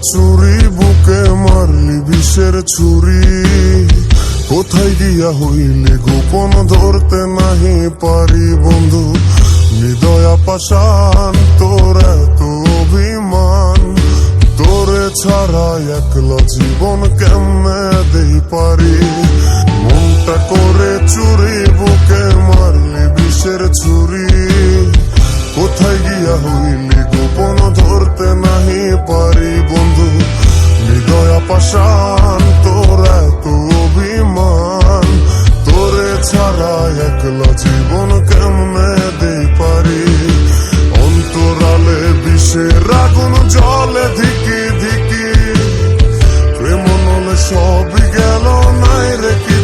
চুরি বুকে মারলি বিষের ছুরি, কোথায় গিয়া হইলে গোপন ধরতে নাহি পারি বন্ধু। হৃদয়া পাষাণ তোর এত অভিমান, তোরে ছাড়া একলা জীবন কেমনে দেই পারি। মনটা করে চুরি বুকে মারলি বিষের ছুরি, কোথায় গিয়া হইলি গোপন ধরতে নাহি পারি বন্ধু। হৃদয়া পাষাণ তোর এত অভিমান, তোরে ছাড়া একলা জীবন কেমনে দেই পারি। অন্তরালে বিষের আগুন জলে ধিকি ধিকি, প্রেম নলে সবই গেল নাই রে কি